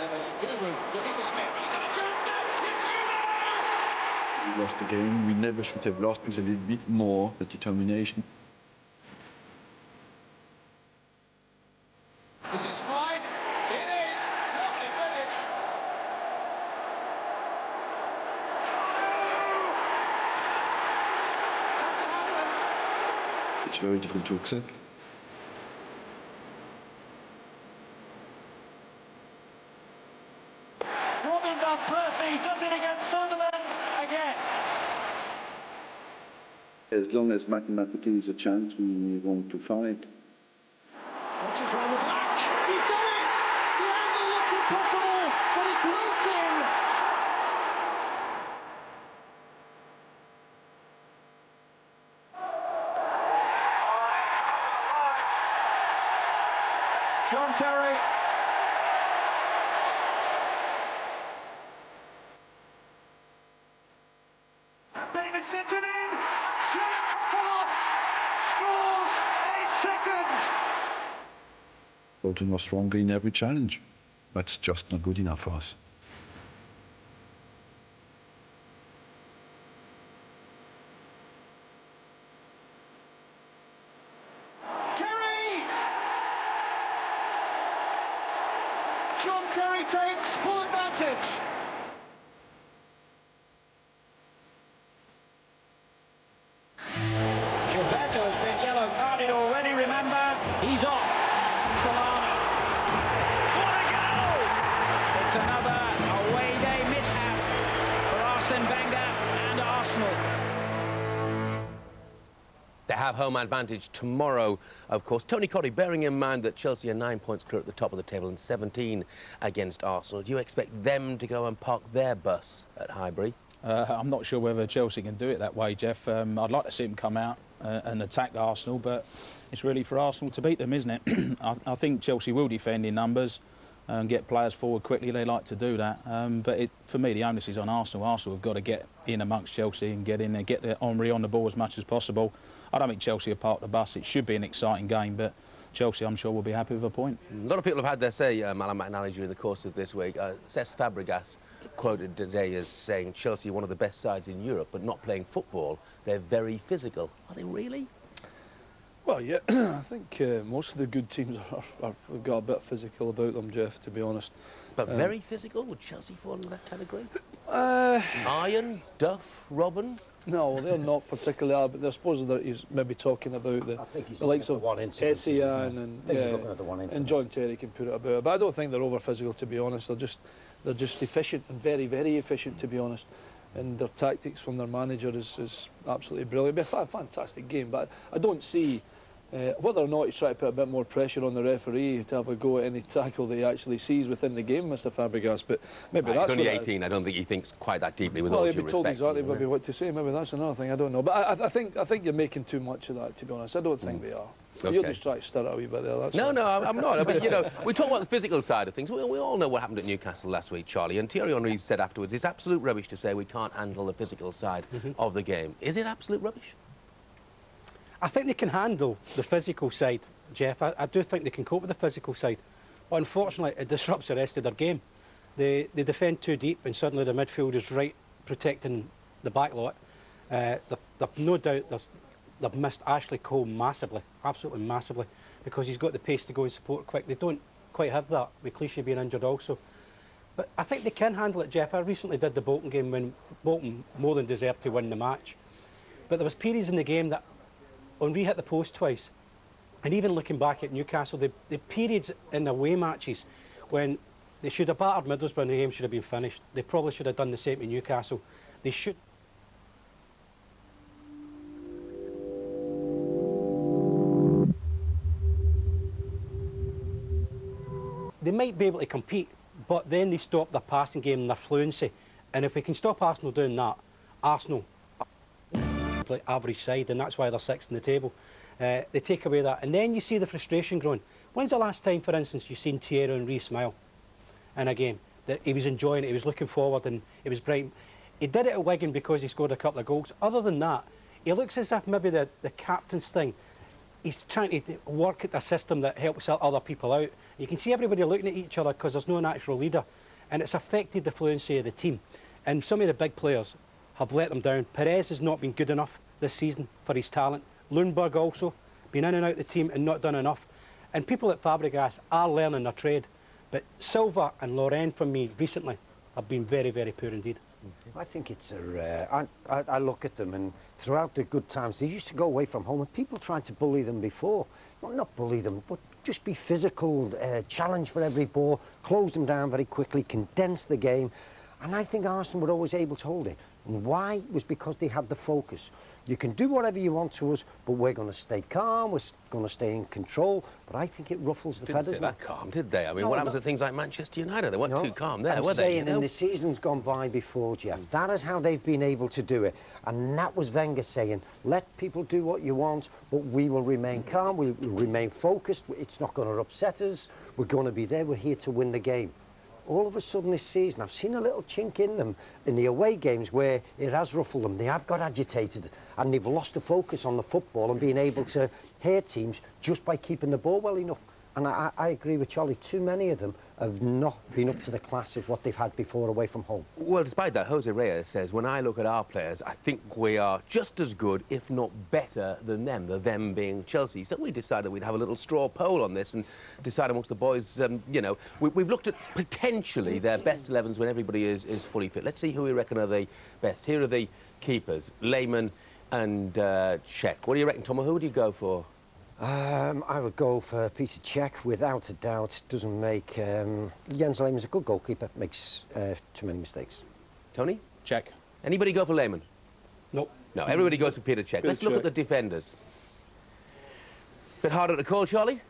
We lost the game. We never should have lost with a little bit more determination. Is it fine? It is. Lovely finish. It's very difficult to accept. Robin Van Persie does it against Sunderland again. As long as mathematically is a chance, we want to fight. Watches round the back. He's done it. The angle looks impossible, but it's looped in. John Terry. David sends it in. Pass. Scores a second. Bolton was stronger in every challenge. That's just not good enough for us. Terry! John Terry takes full advantage. Gilberto has been yellow carded already, remember? He's off. Solana. What a goal! It's another away day mishap for Arsene Wenger and Arsenal. They have home advantage tomorrow, of course. Tony Cotty, bearing in mind that Chelsea are 9 points clear at the top of the table and 17 against Arsenal, do you expect them to go and park their bus at Highbury? I'm not sure whether Chelsea can do it that way, Jeff. I'd like to see them come out and attack Arsenal, but it's really for Arsenal to beat them, isn't it? I think Chelsea will defend in numbers and get players forward quickly. They like to do that. But for me, the onus is on Arsenal. Arsenal have got to get in amongst Chelsea and get in there, get the Henry on the ball as much as possible. I don't think Chelsea are parked the bus. It should be an exciting game, but Chelsea, I'm sure, will be happy with a point. A lot of people have had their say, Alan McNally, during the course of this week. Cesc Fabregas quoted today as saying Chelsea are one of the best sides in Europe, but not playing football. They're very physical. Are they really? Well, yeah, I think most of the good teams have got a bit physical about them, Jeff, to be honest. But very physical? Would Chelsea fall in that category? Uh, Iron, Duff, Robin? No, they're not particularly, but I suppose that he's maybe talking about the likes of Etienne and John Terry can put it about. But I don't think they're over physical, to be honest. They're just efficient and very, very efficient, to be honest. And their tactics from their manager is absolutely brilliant. It'll be a fantastic game, but I don't see whether or not he's trying to put a bit more pressure on the referee to have a go at any tackle that he actually sees within the game, Mr. Fabregas. But maybe that's only 18. I don't think he thinks quite that deeply. With well, all he'll due be told respect, exactly maybe what to say. Maybe that's another thing. I don't know. But I think you're making too much of that, to be honest. I don't think they are. Okay. You'll just try to stir it a wee bit there. That's no, all. no, I'm not. I mean, you know, we talk about the physical side of things. We all know what happened at Newcastle last week, Charlie. And Thierry Henry said afterwards, it's absolute rubbish to say we can't handle the physical side of the game. Is it absolute rubbish? I think they can handle the physical side, Jeff. I do think they can cope with the physical side. But unfortunately, it disrupts the rest of their game. They defend too deep, and suddenly the midfield is right protecting the back lot. They've no doubt they've missed Ashley Cole massively, absolutely massively, because he's got the pace to go and support quick. They don't quite have that, with Clichy being injured also. But I think they can handle it, Jeff. I recently did the Bolton game when Bolton more than deserved to win the match. But there was periods in the game that Henry hit the post twice. And even looking back at Newcastle, the periods in the away matches when they should have battered Middlesbrough and the game should have been finished. They probably should have done the same to Newcastle. They should. They might be able to compete, but then they stop their passing game and their fluency. And if we can stop Arsenal doing that, Arsenal are average side, and that's why they're sixth in the table. They take away that, and then you see the frustration growing. When's the last time, for instance, you've seen Thierry Henry smile in a game? That he was enjoying it, he was looking forward, and it was bright. He did it at Wigan because he scored a couple of goals. Other than that, he looks as if maybe the captain's thing, he's trying to work at a system that helps other people out. You can see everybody looking at each other because there's no natural leader. and it's affected the fluency of the team. And some of the big players have let them down. Perez has not been good enough this season for his talent. Lundberg also, been in and out of the team and not done enough. And people at Fabregas are learning their trade. But Silva and Loren, for me, recently, have been very, very poor indeed. I think it's I look at them, and throughout the good times, they used to go away from home, and people tried to bully them before. Well, not bully them, but just be physical, challenge for every ball, close them down very quickly, condense the game. And I think Arsenal were always able to hold it. And why? Was because they had the focus. You can do whatever you want to us, but we're going to stay calm, we're going to stay in control. But I think it ruffles the feathers. Didn't say that calm, did they? I mean, No, what happens at things like Manchester United? They weren't too calm there, were they? I'm saying in the seasons gone by before, Jeff, that is how they've been able to do it. And that was Wenger saying, let people do what you want, but we will remain calm, we'll remain focused, it's not going to upset us, we're going to be there, we're here to win the game. All of a sudden this season, I've seen a little chink in them in the away games where it has ruffled them. They have got agitated and they've lost the focus on the football and being able to hurt teams just by keeping the ball well enough. And I agree with Charlie, too many of them have not been up to the class of what they've had before away from home. Well, despite that, Jose Reyes says, when I look at our players, I think we are just as good, if not better, than them, the them being Chelsea. So we decided we'd have a little straw poll on this and decide amongst the boys, you know, we've looked at potentially their best 11s when everybody is fully fit. Let's see who we reckon are the best. Here are the keepers, Lehmann and Cech. What do you reckon, Tom? Who would you go for? I would go for Peter Cech, without a doubt. Doesn't make... Jens Lehmann's a good goalkeeper, makes too many mistakes. Tony? Cech. Anybody go for Lehmann? Nope. No, everybody goes for Peter Cech. Let's look at the defenders. Bit harder to call, Charlie?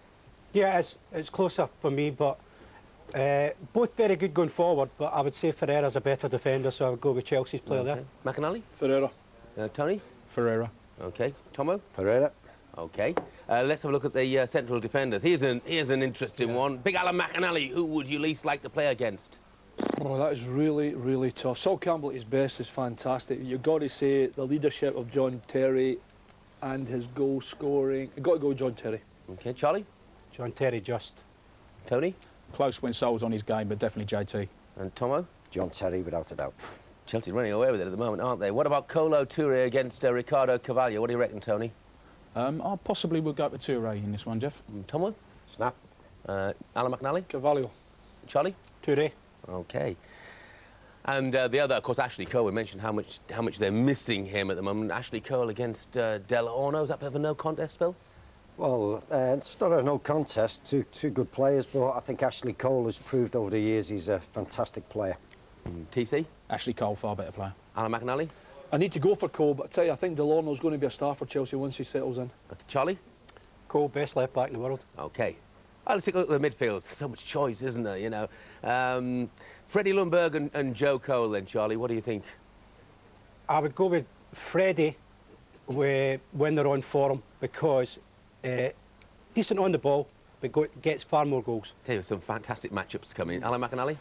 Yeah, it's closer for me, but both very good going forward, but I would say Ferreira's a better defender, so I would go with Chelsea's player there. McAnally? Ferreira. Tony? Ferreira. OK. Tomo? Ferreira. OK. Let's have a look at the central defenders. Here's an interesting one. Big Alan McAnally, who would you least like to play against? Oh, that is really, really tough. Sol Campbell at his best is fantastic. You've got to say the leadership of John Terry and his goal scoring. You've got to go John Terry. OK, Charlie? John Terry just. Tony? Close when Sol's on his game, but definitely JT. And Tomo? John Terry, without a doubt. Chelsea running away with it at the moment, aren't they? What about Kolo Touré against Ricardo Carvalho? What do you reckon, Tony? I possibly would go for Touré in this one, Jeff. Tomo? Snap. Alan McNally? Carvalho. Charlie? Touré. OK. And the other, of course, Ashley Cole. We mentioned how much they're missing him at the moment. Ashley Cole against Del Orno. Is that a bit of a no contest, Phil? Well, it's not a no contest. Two good players, but I think Ashley Cole has proved over the years he's a fantastic player. TC? Ashley Cole, far better player. Alan McNally? I need to go for Cole, but I tell you, I think Delorno's going to be a star for Chelsea once he settles in. Charlie? Cole, best left back in the world. OK. Well, let's take a look at the midfield. So much choice, isn't there, you know? Freddie Ljungberg and Joe Cole, then, Charlie. What do you think? I would go with Freddie when they're on form, because decent on the ball, but gets far more goals. Tell you, some fantastic matchups coming. Alan McAnally?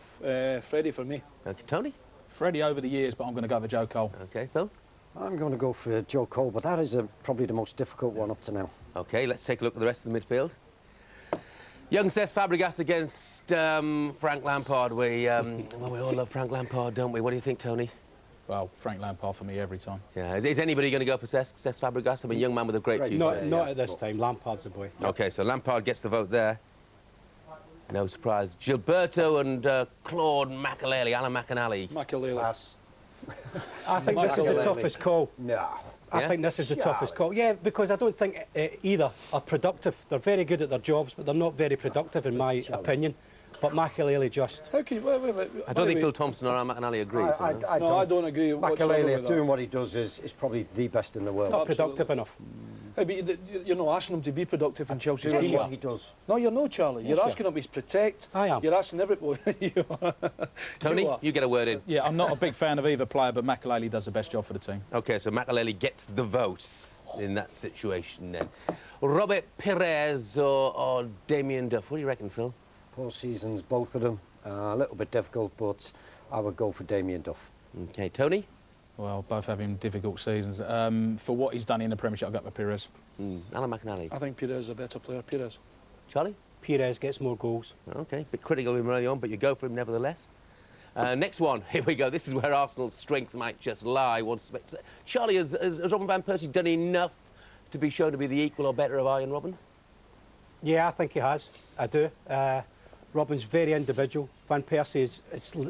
Freddie for me. OK, Tony? Freddie over the years, but I'm going to go for Joe Cole. OK, Phil? I'm going to go for Joe Cole, but that is probably the most difficult one up to now. OK, let's take a look at the rest of the midfield. Young Cesc Fabregas against Frank Lampard. We all love Frank Lampard, don't we? What do you think, Tony? Well, Frank Lampard for me every time. Yeah, is anybody going to go for Cesc Fabregas? I mean, young man with a great future. Not at this time. Lampard's the boy. OK, so Lampard gets the vote there. No surprise. Gilberto and Claude Makelele, Alan McAnally. Makelele. I think this is the toughest call. No. I think this is the toughest call. Yeah, because I don't think either are productive. They're very good at their jobs, but they're not very productive, in my opinion. But Makelele just. How can you, wait. I don't think Phil Thompson or Alan McAnally agrees. I don't agree whatsoever Makelele with doing that. what he does is probably the best in the world. Not productive enough. Hey, but you're not asking him to be productive in Chelsea's Doing team. what he does. No, you're not, Charlie. You're asking him to protect. I am. You're asking everybody. Tony, you get a word in. Yeah, I'm not a big fan of either player, but Makelele does the best job for the team. OK, so Makelele gets the votes in that situation then. Robert Perez or Damien Duff? What do you reckon, Phil? Poor seasons, both of them. A little bit difficult, but I would go for Damien Duff. OK, Tony? Well, both having difficult seasons. For what he's done in the Premiership, I'll go for Perez. Alan McAnally? I think Perez is a better player. Perez. Charlie? Perez gets more goals. OK, bit critical of him early on, but you go for him nevertheless. Next one, here we go. This is where Arsenal's strength might just lie. Charlie, has Robin van Persie done enough to be shown to be the equal or better of Arjen Robben? Yeah, I think he has. I do. Robin's very individual. Van Persie is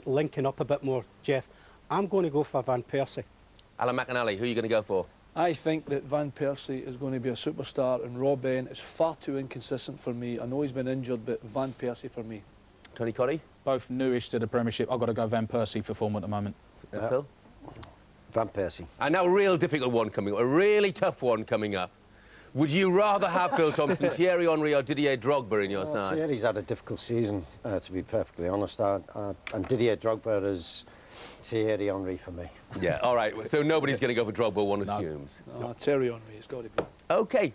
linking up a bit more, Jeff. I'm going to go for Van Persie. Alan McInally, who are you going to go for? I think that Van Persie is going to be a superstar, and Robben is far too inconsistent for me. I know he's been injured, but Van Persie for me. Tony Coddy? Both newish to the Premiership. I've got to go Van Persie for form at the moment. Phil? Van Persie. And now a real difficult one coming up, a really tough one coming up. Would you rather have Phil Thompson, Thierry Henry or Didier Drogba in your side? Thierry's had a difficult season, to be perfectly honest. And Didier Drogba is Thierry Henry for me. Yeah, all right. So nobody's going to go for Drogba, one assumes. No, Thierry Henry, it's got to be. OK.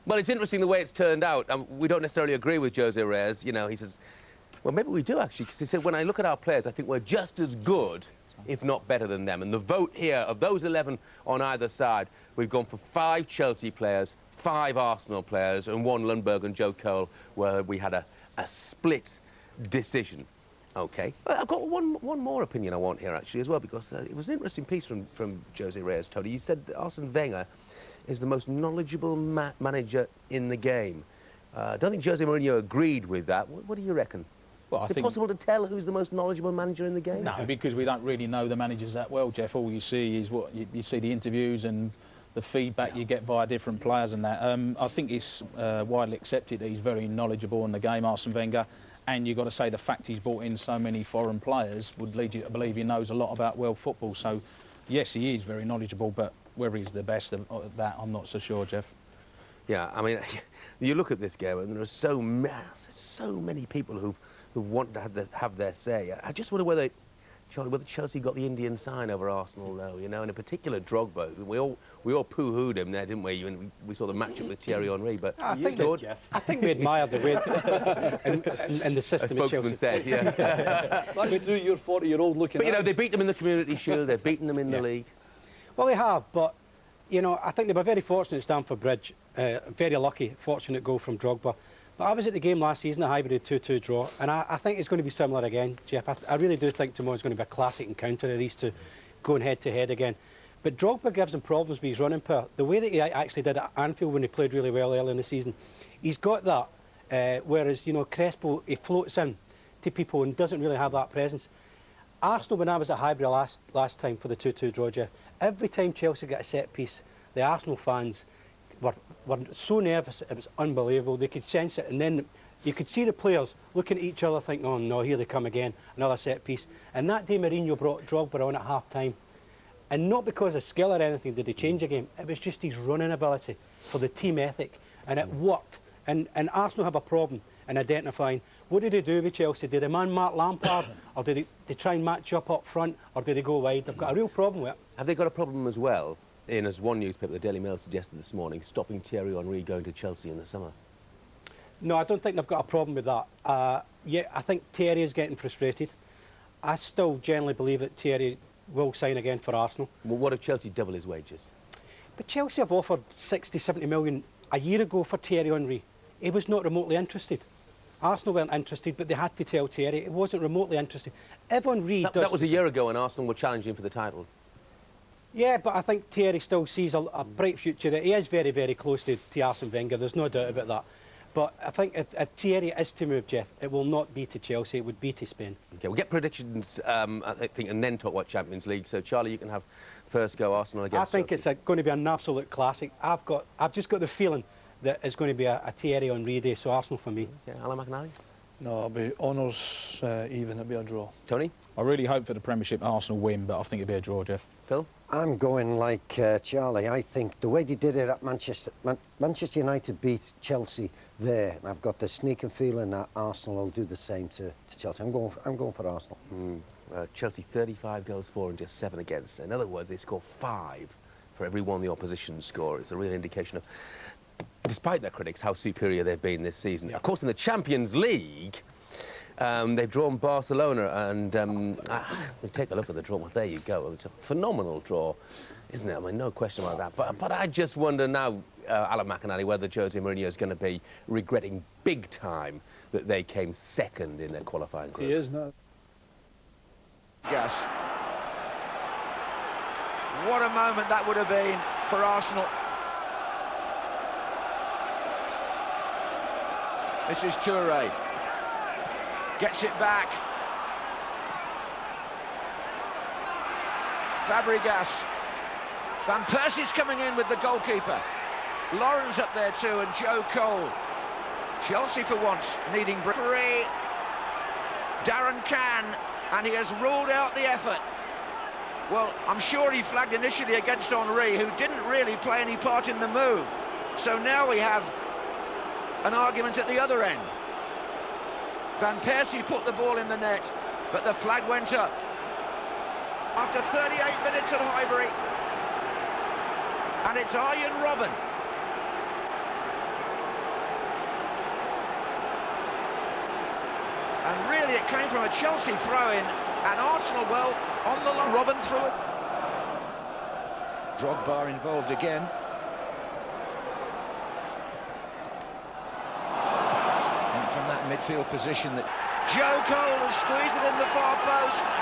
Well, it's interesting the way it's turned out. We don't necessarily agree with Jose Reyes. You know, he says, well, maybe we do, actually, because he said, when I look at our players, I think we're just as good, if not better than them. And the vote here, of those 11 on either side, we've gone for 5 Chelsea players, 5 Arsenal players, and 1 Lundberg and Joe Cole, where we had a split decision. OK. I've got one more opinion I want here, actually, as well, because it was an interesting piece from Jose Reyes, Tony. He said that Arsene Wenger is the most knowledgeable manager in the game. I don't think Jose Mourinho agreed with that. What do you reckon? Well, Is it possible to tell who's the most knowledgeable manager in the game? No, because we don't really know the managers that well, Jeff. All you see is what you see the interviews and the feedback you get via different players and that. I think it's widely accepted that he's very knowledgeable in the game, Arsene Wenger. And you've got to say the fact he's brought in so many foreign players would lead you to believe he knows a lot about world football. So, yes, he is very knowledgeable, but whether he's the best of that, I'm not so sure, Jeff. Yeah, I mean, you look at this game and there are so many people who want to have their say. I just wonder whether, Charlie, whether Chelsea got the Indian sign over Arsenal, though, you know, and in particular Drogba. We all poo-hooed him there, didn't we? And we saw the matchup with Thierry Henry, but I think we admired the way and the system. A spokesman said, yeah. That's true, you're 40-year-old looking But, you at know, us. they beat them in the Community Shield, they've beaten them in the league. Well, they have, but, you know, I think they were very fortunate at Stamford Bridge. Very lucky, fortunate goal from Drogba. But I was at the game last season, a hybrid 2-2 draw, and I think it's going to be similar again, Jeff. I really do think tomorrow's going to be a classic encounter of these two going head-to-head again. But Drogba gives them problems with his running power. The way that he actually did at Anfield when he played really well early in the season, he's got that, whereas, you know, Crespo, he floats in to people and doesn't really have that presence. Arsenal, when I was at Highbury last time for the 2-2 draw, Jeff, every time Chelsea got a set-piece, the Arsenal fans were so nervous, it was unbelievable. They could sense it, and then you could see the players looking at each other thinking, oh no, here they come again, another set piece. And that day Mourinho brought Drogba on at half-time. And not because of skill or anything did he change the game, it was just his running ability for the team ethic, and it worked. And Arsenal have a problem in identifying, what did they do with Chelsea? Did they man Mark Lampard, or did they try and match up front, or did they go wide? They've got a real problem with it. Have they got a problem as well, in, as one newspaper, the Daily Mail suggested this morning, stopping Thierry Henry going to Chelsea in the summer? No, I don't think they've got a problem with that. Yeah, I think Thierry is getting frustrated. I still generally believe that Thierry will sign again for Arsenal. Well, what if Chelsea double his wages? But Chelsea have offered 60, 70 million a year ago for Thierry Henry. He was not remotely interested. Arsenal weren't interested, but they had to tell Thierry he wasn't remotely interested. If Henry That was a year ago when Arsenal were challenging for the title. Yeah, but I think Thierry still sees a bright future there. He is very, very close to Arsene Wenger, there's no doubt about that. But I think if Thierry is to move, Jeff, it will not be to Chelsea, it would be to Spain. OK, we'll get predictions, I think, and then talk about Champions League. So, Charlie, you can have first go Arsenal against I think Chelsea. it's going to be an absolute classic. I've just got the feeling that it's going to be a Thierry Henry day, so Arsenal for me. Yeah, Alan McInally? No, it'll be honours even, it'll be a draw. Tony? I really hope for the Premiership Arsenal win, but I think it'll be a draw, Jeff. Phil? I'm going like Charlie. I think the way they did it at Manchester United beat Chelsea there. And I've got the sneaking feeling that Arsenal will do the same to Chelsea. I'm going for Arsenal. Chelsea 35 goals for and just 7 against. In other words, they score 5 for every one the opposition score. It's a real indication of, despite their critics, how superior they've been this season. Yeah. Of course, in the Champions League, they've drawn Barcelona, and we'll take a look at the draw. Well, there you go. It's a phenomenal draw, isn't it? I mean, no question about that. But I just wonder now, Alan McInally, whether Jose Mourinho is going to be regretting big time that they came second in their qualifying group. He is now. Gas. What a moment that would have been for Arsenal. This is Toure. Gets it back. Fabregas. Van Persie's coming in with the goalkeeper. Lawrence up there too, and Joe Cole. Chelsea for once needing free. Darren Can, and he has ruled out the effort. Well, I'm sure he flagged initially against Henry, who didn't really play any part in the move. So now we have an argument at the other end. Van Persie put the ball in the net, but the flag went up. After 38 minutes at Highbury, and it's Arjen Robben. And really it came from a Chelsea throw-in, and Arsenal, well, on the line. Robben threw it. Drogba involved again. And from that midfield position that Joe Cole has squeezed it in the far post.